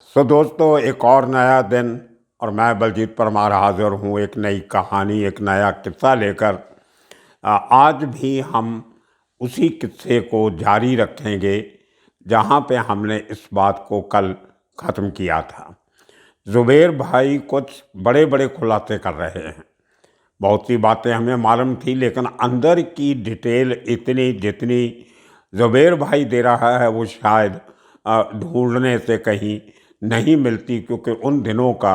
दोस्तों, एक और नया दिन और मैं बलजीत परमार हाजिर हूँ एक नई कहानी, एक नया किस्सा लेकर। आज भी हम उसी किस्से को जारी रखेंगे जहाँ पे हमने इस बात को कल ख़त्म किया था। ज़ुबैर भाई कुछ बड़े बड़े खुलासे कर रहे हैं। बहुत सी बातें हमें मालूम थी, लेकिन अंदर की डिटेल इतनी जितनी ज़ुबैर भाई दे रहा है वो शायद ढूंढने से कहीं नहीं मिलती, क्योंकि उन दिनों का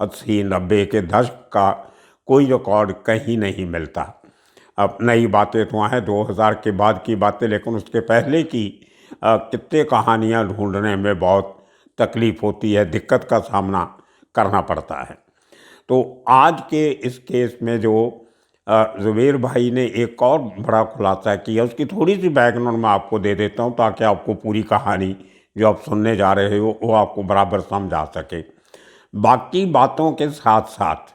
80-90 के दशक का कोई रिकॉर्ड कहीं नहीं मिलता। अब नई बातें तो हैं 2000 के बाद की बातें, लेकिन उसके पहले की कितने कहानियाँ ढूंढने में बहुत तकलीफ़ होती है, दिक्कत का सामना करना पड़ता है। तो आज के इस केस में जो ज़ुबैर भाई ने एक और बड़ा खुलासा किया, उसकी थोड़ी सी बैकग्राउंड मैं आपको दे देता हूँ ताकि आपको पूरी कहानी जो आप सुनने जा रहे हो वो आपको बराबर समझ आ सके। बाकी बातों के साथ साथ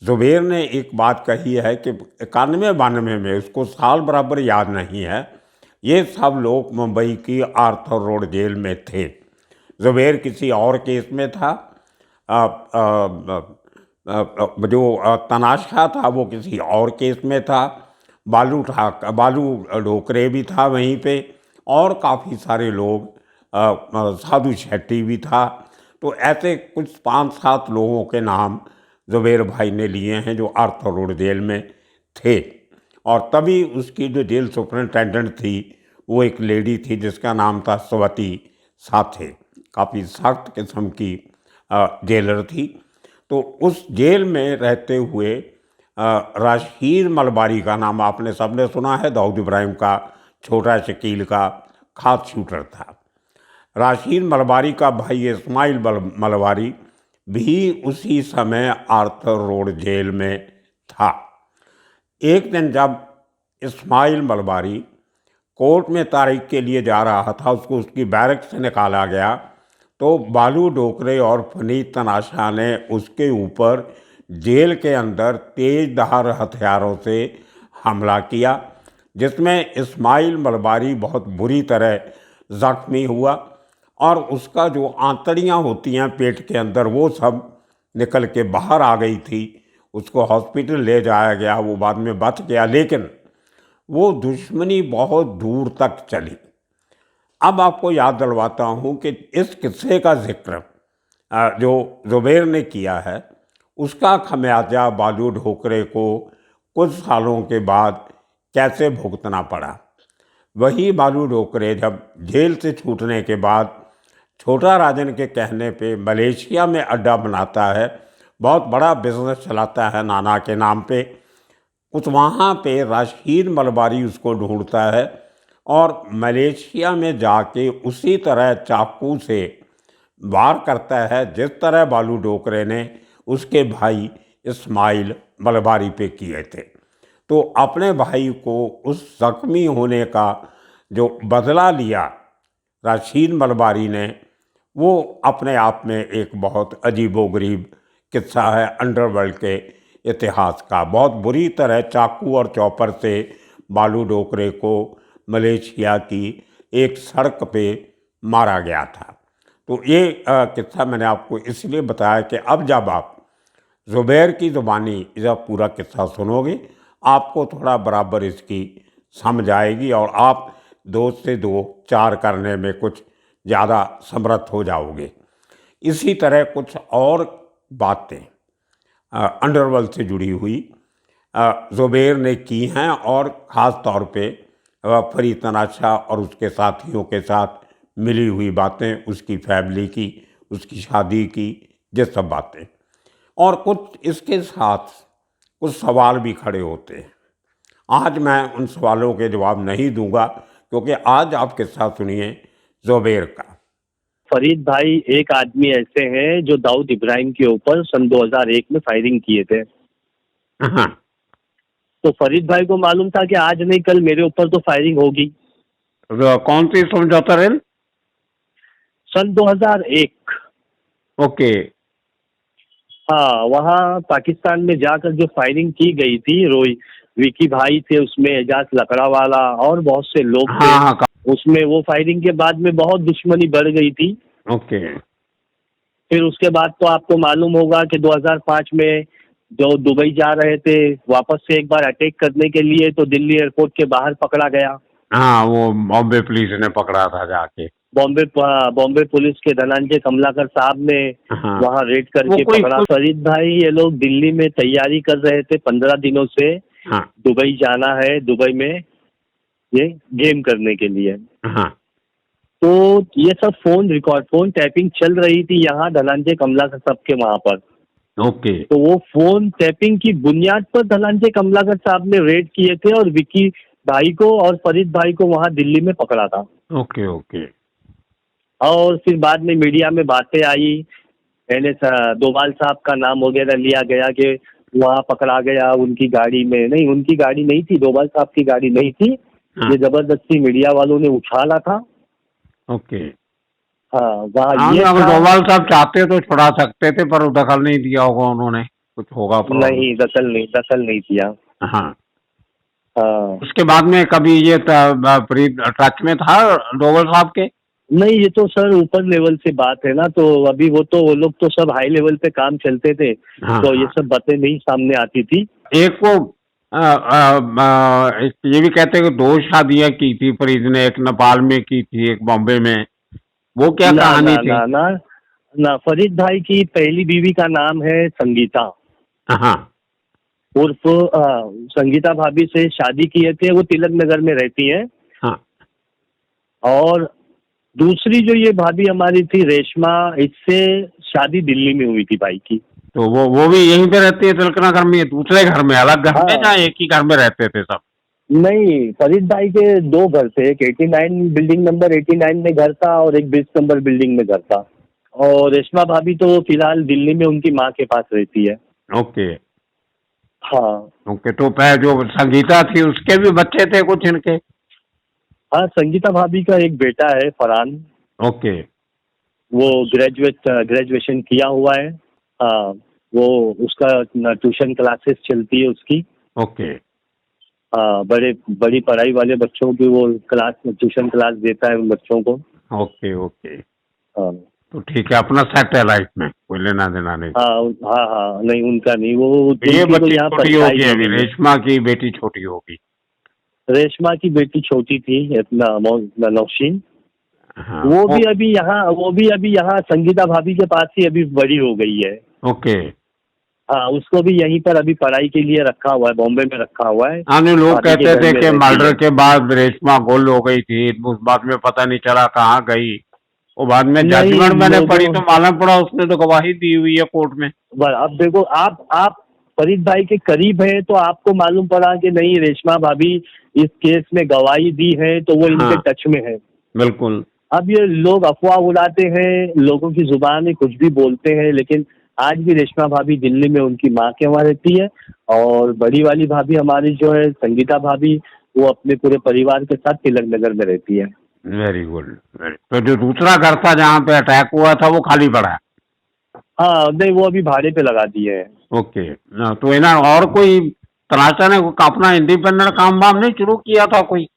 ज़ुबैर ने एक बात कही है कि 91-92 में, उसको साल बराबर याद नहीं है, ये सब लोग मुंबई की आर्थर रोड जेल में थे। ज़ुबैर किसी और केस में था, जो तनाशा था वो किसी और केस में था, बालू ढोकरे भी था वहीं पे, और काफ़ी सारे लोग, साधु शेट्टी भी था। तो ऐसे कुछ 5-7 लोगों के नाम ज़ुबैर भाई ने लिए हैं जो आर्थर रोड जेल में थे। और तभी उसकी जो जेल सुपरिटेंडेंट थी वो एक लेडी थी जिसका नाम था स्वती साथे, काफ़ी सख्त किस्म की जेलर थी। तो उस जेल में रहते हुए राशीद मलबारी का नाम आपने सबने सुना है, दाऊद इब्राहिम का छोटा शकील का खास शूटर था। राशीद मलबारी का भाई इस्माइल मलबारी भी उसी समय आर्थर रोड जेल में था। एक दिन जब इस्माइल मलबारी कोर्ट में तारीख के लिए जा रहा था, उसको उसकी बैरक से निकाला गया, तो बालू डोकरे और फनीत तनाशा ने उसके ऊपर जेल के अंदर तेज धार हथियारों से हमला किया, जिसमें इस्माइल मलबारी बहुत बुरी तरह ज़ख्मी हुआ और उसका जो आंतड़ियाँ होती हैं पेट के अंदर वो सब निकल के बाहर आ गई थी। उसको हॉस्पिटल ले जाया गया, वो बाद में बच गया, लेकिन वो दुश्मनी बहुत दूर तक चली। अब आपको याद दिलवाता हूँ कि इस किस्से का जिक्र जो ज़ुबैर ने किया है उसका खमियाजा बालू ढोकरे को कुछ सालों के बाद कैसे भुगतना पड़ा। वही बालू ढोकरे जब जेल से छूटने के बाद छोटा राजन के कहने पे मलेशिया में अड्डा बनाता है, बहुत बड़ा बिजनेस चलाता है नाना के नाम पे। उस वहाँ पे राशीद मलबारी उसको ढूंढता है और मलेशिया में जाके उसी तरह चाकू से वार करता है जिस तरह बालू डोकरे ने उसके भाई इस्माइल मलबारी पे किए थे। तो अपने भाई को उस ज़ख्मी होने का जो बदला लिया राशीद मलबारी ने, वो अपने आप में एक बहुत अजीबोगरीब किस्सा है अंडरवर्ल्ड के इतिहास का। बहुत बुरी तरह चाकू और चॉपर से बालू डोकरे को मलेशिया की एक सड़क पे मारा गया था। तो ये किस्सा मैंने आपको इसलिए बताया कि अब जब आप ज़ुबैर की ज़ुबानी जब पूरा किस्सा सुनोगे आपको थोड़ा बराबर इसकी समझ आएगी और आप 2 से 2 4 करने में कुछ ज़्यादा समर्थ हो जाओगे। इसी तरह कुछ और बातें अंडरवर्ल्ड से जुड़ी हुई ज़ुबैर ने की हैं, और ख़ास तौर पे फरीद तनाशा और उसके साथियों के साथ मिली हुई बातें, उसकी फैमिली की, उसकी शादी की, ये सब बातें। और कुछ इसके साथ कुछ सवाल भी खड़े होते हैं। आज मैं उन सवालों के जवाब नहीं दूंगा, क्योंकि आज आप किस्सा सुनिए ज़ुबैर का। फरीद भाई एक आदमी ऐसे हैं जो दाऊद इब्राहिम के ऊपर सन 2001 में फायरिंग किए थे। हाँ, तो फरीद भाई को मालूम था कि आज नहीं कल मेरे ऊपर तो फायरिंग होगी। कौन सी समझौता रेल? सन 2001। ओके। हाँ, वहाँ पाकिस्तान में जाकर जो फायरिंग की गई थी, रोई विकी भाई थे उसमें, एजाज लकड़ावाला और बहुत से लोग थे हाँ हाँ। उसमें। वो फायरिंग के बाद में बहुत दुश्मनी बढ़ गई थी। ओके। फिर उसके बाद तो आपको मालूम होगा कि 2005 में जो दुबई जा रहे थे वापस से एक बार अटैक करने के लिए, तो दिल्ली एयरपोर्ट के बाहर पकड़ा गया। हाँ, वो बॉम्बे पुलिस ने पकड़ा था जाके। बॉम्बे पुलिस के धनंजय कमलाकर साहब ने हाँ, वहाँ रेड वो करके कोई पकड़ा। कोई फरीद भाई ये लोग दिल्ली में तैयारी कर रहे थे 15 दिनों से, हाँ, दुबई जाना है, दुबई में ये गेम करने के लिए। हाँ, तो ये सब फोन टैपिंग चल रही थी यहाँ धनंजय कमलाकर साहब के वहाँ पर। ओके, तो वो फोन टैपिंग की बुनियाद पर धनंजय कमलाकर साहब ने रेड किए थे और विक्की भाई को और फरीद भाई को वहाँ दिल्ली में पकड़ा था। Okay, okay. और फिर बाद में मीडिया में बातें आई, पहले डोभाल साहब का नाम वगैरह लिया गया कि वहाँ पकड़ा गया उनकी गाड़ी में। नहीं, उनकी गाड़ी नहीं थी, डोभाल साहब की गाड़ी नहीं थी। हाँ, ये जबरदस्ती मीडिया वालों ने उछाला था। ओके। हाँ, वहाँ हाँ, ये अगर था। डोभाल साहब चाहते तो छुड़ा सकते थे, पर वो दखल नहीं दिया होगा उन्होंने, कुछ होगा प्रॉब्लम। नहीं, दखल नहीं किया। हाँ, हाँ, उसके बाद में कभी ये फरीद टच में था डोभाल साहब के? नहीं, ये तो सर ऊपर लेवल से बात है ना, तो अभी वो लोग तो सब हाई लेवल पे काम चलते थे, हाँ, तो ये हाँ। सब बातें नहीं सामने आती थी। एक वो ये भी कहते हैं कि दो शादियां की थी फरीद ने, एक नेपाल में की थी, एक बॉम्बे में। वो क्या ना कहानी ना थी? ना ना ना, फरीद भाई की पहली बीवी का नाम है संगीता, हाँ, उर्फ संगीता भाभी से शादी किए थे, वो तिलक नगर में रहती है। हाँ। और दूसरी जो ये भाभी हमारी थी रेशमा, इससे शादी दिल्ली में हुई थी भाई की। तो वो भी यहीं पे रहती है तिलक नगर में, दूसरे घर में, अलग घर में, हाँ, या एक ही घर में रहते थे सब? नहीं, फरीद भाई के दो घर थे, एक 89 बिल्डिंग नंबर 89 में घर था और एक 20 नंबर बिल्डिंग में घर था। और रेशमा भाभी तो फिलहाल दिल्ली में उनकी माँ के पास रहती है। ओके, हाँ। ओके। तो जो संगीता थी उसके भी बच्चे थे कुछ इनके? हाँ, संगीता भाभी का एक बेटा है फरहान, ओके, वो ग्रेजुएशन किया हुआ है। हाँ, वो उसका ट्यूशन क्लासेस चलती है उसकी। ओके, हाँ, बड़ी पढ़ाई वाले बच्चों की वो ट्यूशन क्लास देता है उन बच्चों को। Okay, okay. हाँ, तो ठीक है, अपना सेट है लाइफ में, कोई लेना देना नहीं। हाँ, हाँ, हाँ, नहीं उनका नहीं, वो तो ये उनकी तो बच्ची यहाँ छोटी परछाई होगी भी अभी, नहीं है। रेशमा की बेटी छोटी होगी। रेशमा की बेटी छोटी थी अपना नौशीन, हाँ, वो भी अभी यहाँ संगीता भाभी के पास ही अभी बड़ी हो गई है। ओके। हाँ, उसको भी यहीं पर अभी पढ़ाई के लिए रखा हुआ है, बॉम्बे में रखा हुआ है। हाँ, नहीं, लोग भाभी के कहते घर थे में कि रहती मर्डर है। के बाद रेशमा गुल हो गई थी, उस बाद में पता नहीं चला कहाँ गई। वो बाद में नहीं, जजमेंट मैंने पढ़ी लोगों तो मालूम पड़ा उसने तो गवाही दी हुई है कोर्ट में। अब देखो, आप फरीद भाई के करीब हैं तो आपको मालूम पड़ा कि नहीं रेशमा भाभी इस केस में गवाही दी है, तो वो इनके हाँ, टच में है। बिल्कुल। अब ये लोग अफवाह उड़ाते हैं, लोगों की जुबान में कुछ भी बोलते हैं, लेकिन आज भी रेशमा भाभी दिल्ली में उनकी माँ के वहाँ रहती है। और बड़ी वाली भाभी हमारी जो है संगीता भाभी, वो अपने पूरे परिवार के साथ तिलक नगर में रहती है। Very good, very. तो जो दूसरा घर था जहाँ पे अटैक हुआ था वो खाली पड़ा है? हाँ, नहीं, वो अभी भाड़े पे लगा दिए हैं। ओके। तो इन्हें और कोई तनाशा ने अपना इंडिपेंडेंट काम वाम नहीं शुरू किया था कोई?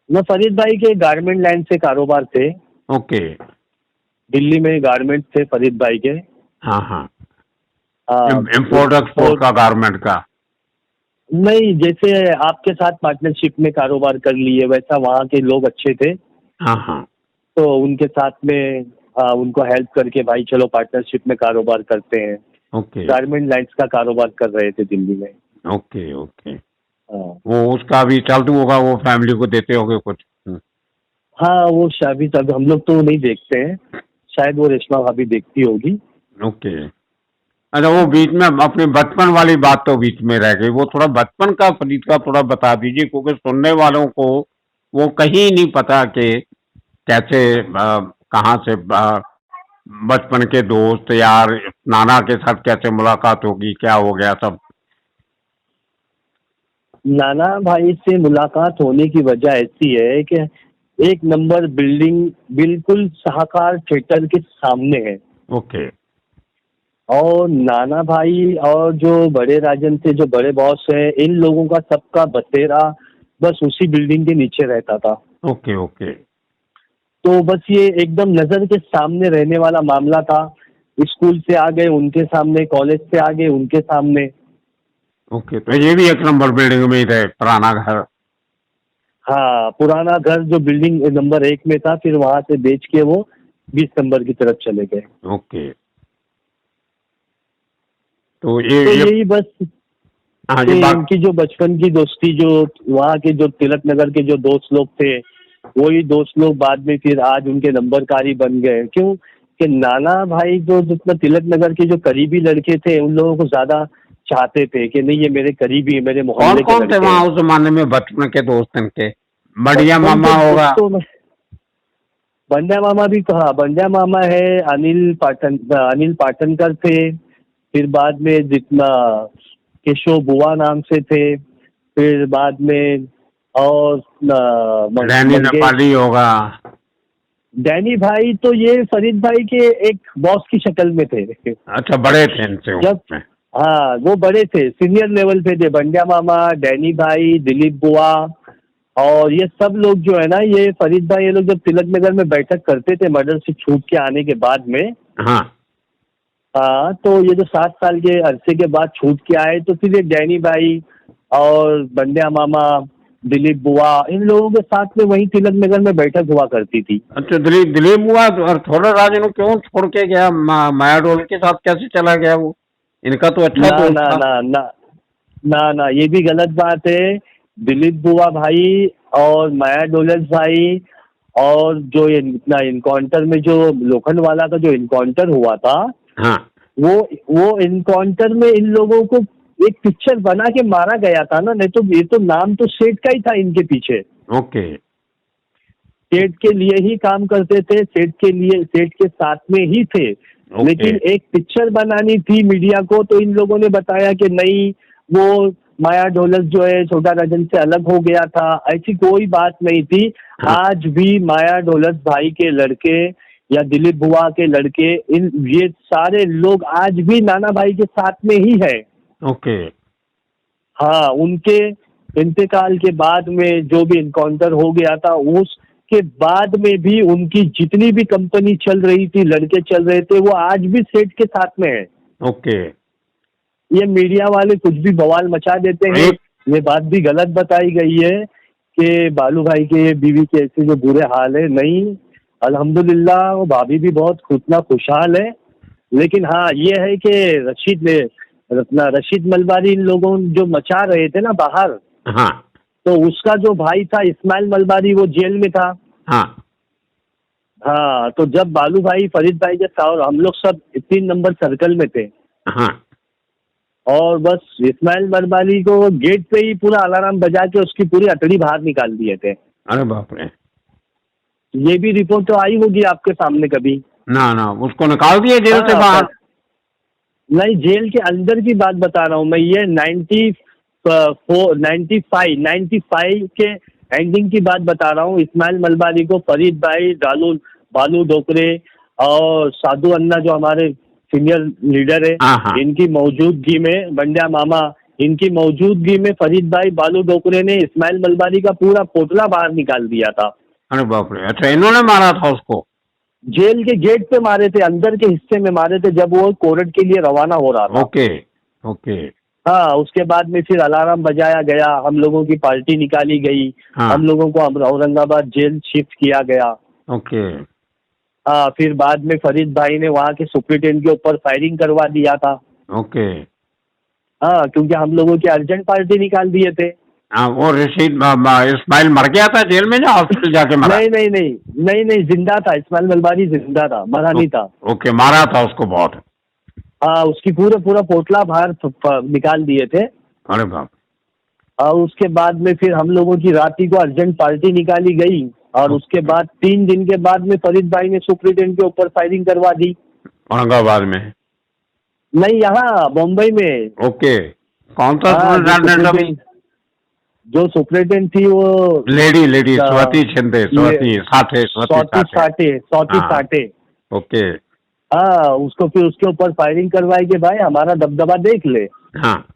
न, फरीद भाई के गारमेंट लाइन से कारोबार थे, ओके। दिल्ली में गारमेंट थे फरीद भाई के। हाँ, हाँ। हाँ, इम्पोर्ट एक्सपोर्ट का, गारमेंट का? नहीं, जैसे आपके साथ पार्टनरशिप में कारोबार कर लिए वैसा वहाँ के लोग अच्छे थे, हाँ, हाँ। तो उनके साथ में उनको हेल्प करके भाई चलो पार्टनरशिप में कारोबार करते हैं। ओके, गारमेंट लाइन्स का कारोबार कर रहे थे दिल्ली में। Okay, okay. हाँ, वो उसका भी चालू होगा, वो फैमिली को देते होगे कुछ? हाँ, वो शादी तब हम लोग तो नहीं देखते हैं, शायद वो रेशमा भाभी देखती होगी। ओके। अच्छा, वो बीच में अपने बचपन वाली बात तो बीच में रह गई, वो थोड़ा बचपन का फरीद का थोड़ा बता दीजिए, क्योंकि सुनने वालों को वो कहीं नहीं पता कि कैसे कहाँ से बचपन के दोस्त यार, नाना के साथ कैसे मुलाकात होगी, क्या हो गया सब? नाना भाई से मुलाकात होने की वजह ऐसी है कि एक नंबर बिल्डिंग बिल्कुल शाहकार थिएटर के सामने है। ओके, और नाना भाई और जो बड़े राजन थे, जो बड़े बॉस है, इन लोगों का सबका बसेरा बस उसी बिल्डिंग के नीचे रहता था। Okay, okay. तो बस ये एकदम नजर के सामने रहने वाला मामला था। स्कूल से आ गए उनके सामने, कॉलेज से आ गए उनके सामने। ओके, तो ये भी एक नंबर बिल्डिंग में ही थे, पुराना घर। हाँ, पुराना घर जो बिल्डिंग नंबर 1 में था, फिर वहां से बेच के वो 20 नंबर की तरफ चले गए। ओके, तो ये तो ये यही बस हाँ, कि ये बात। इनकी जो बचपन की दोस्ती, जो वहाँ के जो तिलक नगर के जो दोस्त लोग थे, वही दोस्त लोग बाद में फिर आज उनके नंबरकारी बन गए। क्यों कि नाना भाई जो जितना तिलक नगर के जो करीबी लड़के थे, उन लोगों को ज्यादा चाहते थे कि नहीं ये मेरे करीबी है, मेरे कौन मोहल्ले के कौन थे लड़के वहाँ हैं। उस जमाने में बचपन के दोस्त इनके? बढ़िया बचपन मामा के होगा। दोस्तों में बंड्या मामा भी कहा, बंड्या मामा है, अनिल पाटनकर थे। फिर बाद में जितना केशव बुआ नाम से थे। फिर बाद में और डैनी मंगेश। नेपाली होगा। डैनी भाई तो ये फरीद भाई के एक बॉस की शक्ल में थे। अच्छा, बड़े थे इनसे जब उम्र में। हाँ वो बड़े थे, सीनियर लेवल पे थे। बंड्या मामा, डैनी भाई, दिलीप बुआ और ये सब लोग जो है ना, ये फरीद भाई ये लोग जब तिलक नगर में बैठक करते थे मर्डर से छूट के आने के बाद में। हाँ। हाँ, तो ये जो 7 साल के अरसे के बाद छूट के आए, तो फिर ये डैनी भाई और बंड्या मामा, दिलीप बुआ, इन लोगों के साथ में वहीं तिलक नगर में बैठक हुआ करती थी। अच्छा, दिलीप दिलीप हुआ तो, और थोड़ा राजन क्यों छोड़ के गया? माया डोल के साथ कैसे चला गया वो? इनका तो अच्छा ना दोस्त ना था। ना ना ना ना, ये भी गलत बात है। दिलीप बुआ भाई और माया डोलस भाई और जो इतना इनकाउंटर में जो लोखंडवाला का जो इनकाउंटर हुआ था, हाँ। वो वो इनकाउंटर में इन लोगों को एक पिक्चर बना के मारा गया था ना। नहीं तो ये तो नाम तो सेठ का ही था इनके पीछे। ओके। सेठ के लिए ही काम करते थे, सेठ के लिए, सेठ के साथ में ही थे। ओके। लेकिन एक पिक्चर बनानी थी मीडिया को, तो इन लोगों ने बताया कि नहीं, वो माया डोलस जो है छोटा राजन से अलग हो गया था। ऐसी कोई बात नहीं थी। हाँ। आज भी माया डोलस भाई के लड़के या दिलीप बुआ के लड़के, इन ये सारे लोग आज भी नाना भाई के साथ में ही है। ओके। हाँ, उनके इंतकाल के बाद में जो भी इनकाउंटर हो गया था, उसके बाद में भी उनकी जितनी भी कंपनी चल रही थी, लड़के चल रहे थे, वो आज भी सेठ के साथ में है। ओके। ये मीडिया वाले कुछ भी बवाल मचा देते हैं। ये बात भी गलत बताई गई है कि बालू भाई के बीवी के ऐसे जो बुरे हाल है। नहीं, अल्हम्दुलिल्लाह वो भाभी भी बहुत खुशहाल है। लेकिन हाँ, ये है कि रशीद मलबारी इन लोगों जो मचा रहे थे ना बाहर, हाँ। तो उसका जो भाई था इस्माइल मलबारी, वो जेल में था। हाँ। हाँ, तो जब बालू भाई, फरीद भाई के साथ और हम लोग सब 3 नंबर सर्कल में थे, हाँ। और बस इस्माइल मलबारी को गेट पे ही पूरा अलार्म बजा के उसकी पूरी अतड़ी बाहर निकाल दिए थे। अरे बाप रे। ये भी रिपोर्ट तो आई होगी आपके सामने कभी। ना ना, उसको निकाल दिए जेल से हाँ, बाहर? नहीं, जेल के अंदर की बात बता रहा हूँ मैं। ये 95 के एंडिंग की बात बता रहा हूँ। इस्माइल मलबारी को फरीद भाई, बालू डोकरे और साधु अन्ना जो हमारे सीनियर लीडर है, हाँ हाँ। इनकी मौजूदगी में, बंड्या मामा, इनकी मौजूदगी में फरीद भाई, बालू डोकरे ने इस्माइल मलबारी का पूरा पोटला बाहर निकाल दिया था। अरे बाप रे। अच्छा, इन्होंने मारा था उसको? जेल के गेट पे मारे थे, अंदर के हिस्से में मारे थे, जब वो कोर्ट के लिए रवाना हो रहा था। ओके। ओके। हाँ, उसके बाद में फिर अलार्म बजाया गया, हम लोगों की पार्टी निकाली गई। हाँ। हम लोगों को औरंगाबाद जेल शिफ्ट किया गया। ओके। हाँ, फिर बाद में फरीद भाई ने वहाँ के सुप्रिटेंडेंट के ऊपर फायरिंग करवा दिया था। ओके। हाँ, क्योंकि हम लोगों की अर्जेंट पार्टी निकाल दिए थे। हाँ, वो इस्माइल मर गया था जेल में या हॉस्पिटल जाके मरा? नहीं नहीं नहीं नहीं नहीं, जिंदा था। इस्माइल मलबारी जिंदा था, मरा नहीं था। ओके, मारा था उसको बहुत? हाँ, उसकी पूरा पोटला बाहर निकाल दिए थे। अरे बाप। और उसके बाद में फिर हम लोगों की रात ही को अर्जेंट पार्टी निकाली गई, और उसके बाद 3 दिन के बाद में फरीद भाई ने सुप्रिटेंडेंट के ऊपर फायरिंग करवा दी। औरंगाबाद में? नहीं, यहाँ बम्बई में। ओके। कौन सा हाँ, सुप्रिटेंडेंट? जो सुप्रिटेंडेंट थी वो लेडी स्वाति शिंदे, स्वाति साठे। ओके। हाँ, उसको फिर उसके ऊपर फायरिंग करवाई कि भाई हमारा दबदबा देख ले। हाँ।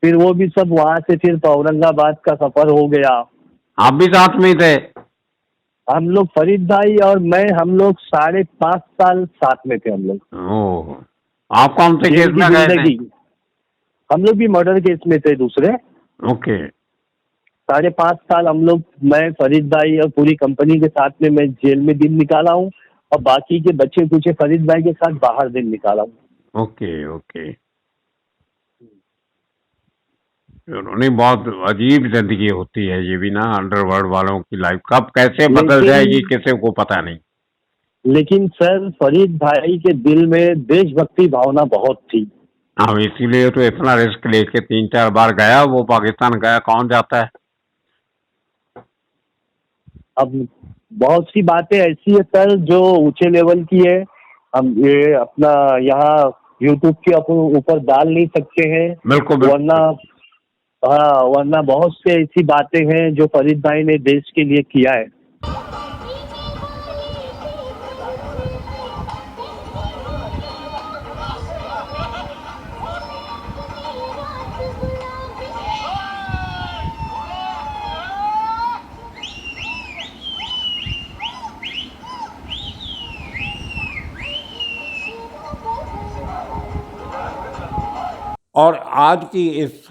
फिर वो भी सब वहां से फिर औरंगाबाद का सफर हो गया। आप भी साथ में ही थे? हम लोग फरीद भाई और मैं, हम लोग 5.5 साल साथ में थे हम लोग। ओह, आप कौन से केस जेल की में गए थे? जिंदगी, हम लोग भी मर्डर केस में थे दूसरे। ओके। 5.5 साल हम लोग, मैं फरीद भाई और पूरी कंपनी के साथ में मैं जेल में दिन निकाला हूँ, और बाकी के बच्चे कुछ फरीद भाई के साथ बाहर दिन निकाला हूँ। ओके। ओके। चलो, नहीं, बहुत अजीब जिंदगी होती है ये भी ना, अंडरवर्ल्ड वालों की लाइफ कब कैसे बदल लेकिन जाएगी किसी को पता नहीं। लेकिन सर, फरीद भाई के दिल में देशभक्ति भावना बहुत थी। हाँ, इसीलिए तो इतना रिस्क लेके 3-4 बार गया वो, पाकिस्तान गया, कौन जाता है। अब बहुत सी बातें ऐसी है सर जो ऊंचे लेवल की है, हम ये अपना यहाँ यूट्यूब के ऊपर डाल नहीं सकते हैं। बिल्कुल वरना, बिल्कुल। हाँ, वरना बहुत से ऐसी बातें हैं जो फरीद भाई ने देश के लिए किया है। और आज की इस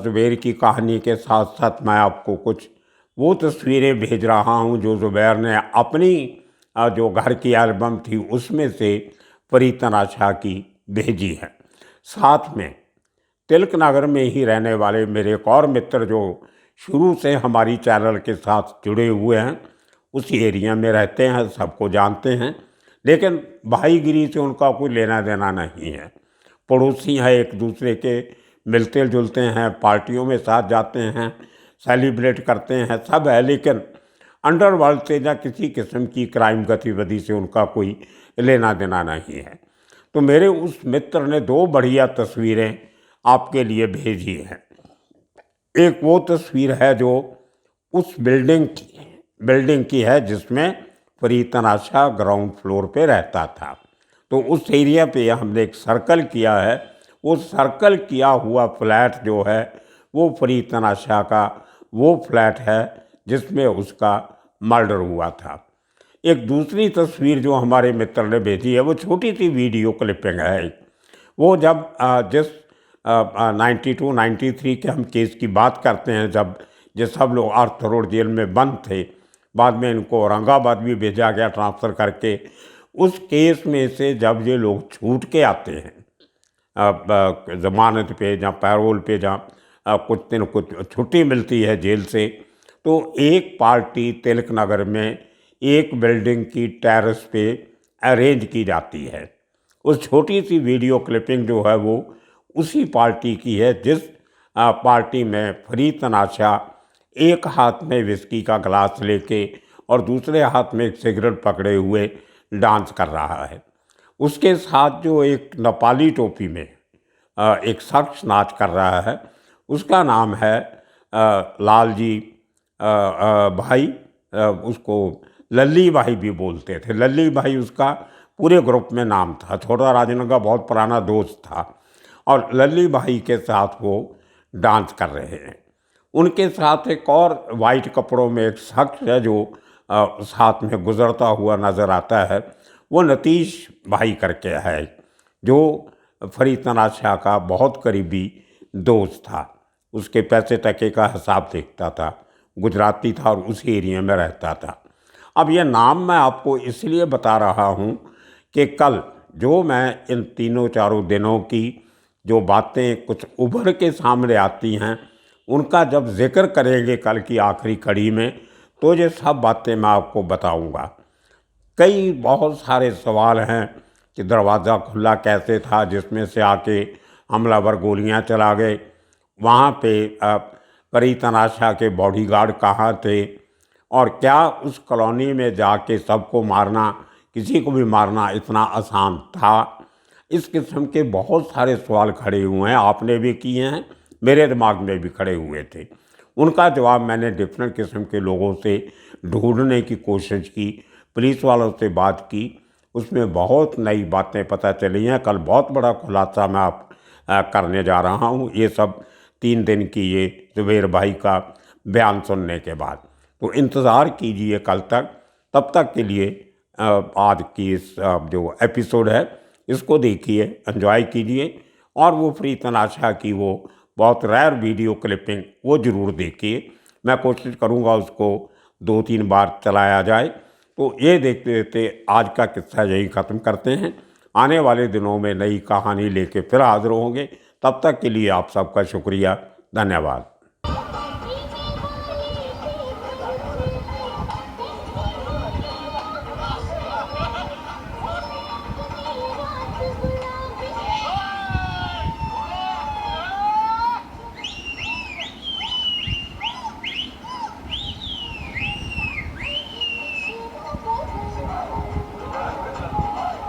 ज़ुबैर की कहानी के साथ साथ मैं आपको कुछ वो तस्वीरें भेज रहा हूँ जो ज़ुबैर ने अपनी जो घर की एल्बम थी उसमें से फरीद तनाशाह की भेजी है। साथ में तिलक नगर में ही रहने वाले मेरे एक और मित्र जो शुरू से हमारी चैनल के साथ जुड़े हुए हैं, उसी एरिया में रहते हैं, सबको जानते हैं, लेकिन भाईगिरी से उनका कोई लेना देना नहीं है। पड़ोसी हैं, एक दूसरे के मिलते जुलते हैं, पार्टियों में साथ जाते हैं, सेलिब्रेट करते हैं, सब है, लेकिन अंडरवर्ल्ड से या किसी किस्म की क्राइम गतिविधि से उनका कोई लेना देना नहीं है। तो मेरे उस मित्र ने 2 बढ़िया तस्वीरें आपके लिए भेजी हैं। एक वो तस्वीर है जो उस बिल्डिंग की है जिसमें फरीद तनाशाह ग्राउंड फ्लोर पे रहता था। तो उस एरिया पे हमने एक सर्कल किया है। वो सर्कल किया हुआ फ्लैट जो है वो फरीद तनाशाह का वो फ्लैट है जिसमें उसका मर्डर हुआ था। एक दूसरी तस्वीर जो हमारे मित्र ने भेजी है वो छोटी सी वीडियो क्लिपिंग है। वो जब जिस 92-93 के हम केस की बात करते हैं, जब ये सब लोग आर्थ रोड जेल में बंद थे, बाद में इनको औरंगाबाद भी भेजा गया ट्रांसफ़र करके। उस केस में से जब ये लोग छूट के आते हैं ज़मानत पे या पैरोल पे, जहाँ कुछ दिन कुछ छुट्टी मिलती है जेल से, तो एक पार्टी तिलक नगर में एक बिल्डिंग की टेरेस पे अरेंज की जाती है। उस छोटी सी वीडियो क्लिपिंग जो है वो उसी पार्टी की है जिस पार्टी में फरीद तनाशाह एक हाथ में विस्की का गिलास लेके और दूसरे हाथ में एक सिगरेट पकड़े हुए डांस कर रहा है। उसके साथ जो एक नेपाली टोपी में एक शख्स नाच कर रहा है, उसका नाम है लालजी भाई, उसको लल्ली भाई भी बोलते थे। लल्ली भाई उसका पूरे ग्रुप में नाम था। छोटा राजन का बहुत पुराना दोस्त था और लल्ली भाई के साथ वो डांस कर रहे हैं। उनके साथ एक और वाइट कपड़ों में एक शख्स है जो साथ में गुजरता हुआ नज़र आता है। वो नतीश भाई करके है जो फरीद तनाशाह का बहुत करीबी दोस्त था। उसके पैसे टके का हिसाब देखता था, गुजराती था और उसी एरिया में रहता था। अब ये नाम मैं आपको इसलिए बता रहा हूँ कि कल जो मैं इन 3-4 दिनों की जो बातें कुछ उभर के सामने आती हैं उनका जब जिक्र करेंगे कल की आखिरी कड़ी में, तो ये सब बातें मैं आपको बताऊंगा। कई बहुत सारे सवाल हैं कि दरवाज़ा खुला कैसे था जिसमें से आके हमलावर गोलियां चला गए, वहाँ पे फरीद तनाशाह के बॉडीगार्ड कहाँ थे, और क्या उस कॉलोनी में जाके सबको मारना, किसी को भी मारना इतना आसान था। इस किस्म के बहुत सारे सवाल खड़े हुए हैं, आपने भी किए हैं, मेरे दिमाग में भी खड़े हुए थे। उनका जवाब मैंने डिफरेंट किस्म के लोगों से ढूंढने की कोशिश की, पुलिस वालों से बात की, उसमें बहुत नई बातें पता चली हैं। कल बहुत बड़ा खुलासा मैं आप करने जा रहा हूँ, ये सब 3 दिन की ये ज़ुबैर भाई का बयान सुनने के बाद। तो इंतज़ार कीजिए कल तक। तब तक के लिए आज की इस जो एपिसोड है इसको देखिए, एंजॉय कीजिए, और वो फ्री तनाशा की वो बहुत रेयर वीडियो क्लिपिंग वो ज़रूर देखिए। मैं कोशिश करूँगा उसको 2-3 बार चलाया जाए। तो ये देखते देखते आज का किस्सा यहीं ख़त्म करते हैं। आने वाले दिनों में नई कहानी लेके फिर हाज़िर होंगे। तब तक के लिए आप सबका शुक्रिया, धन्यवाद।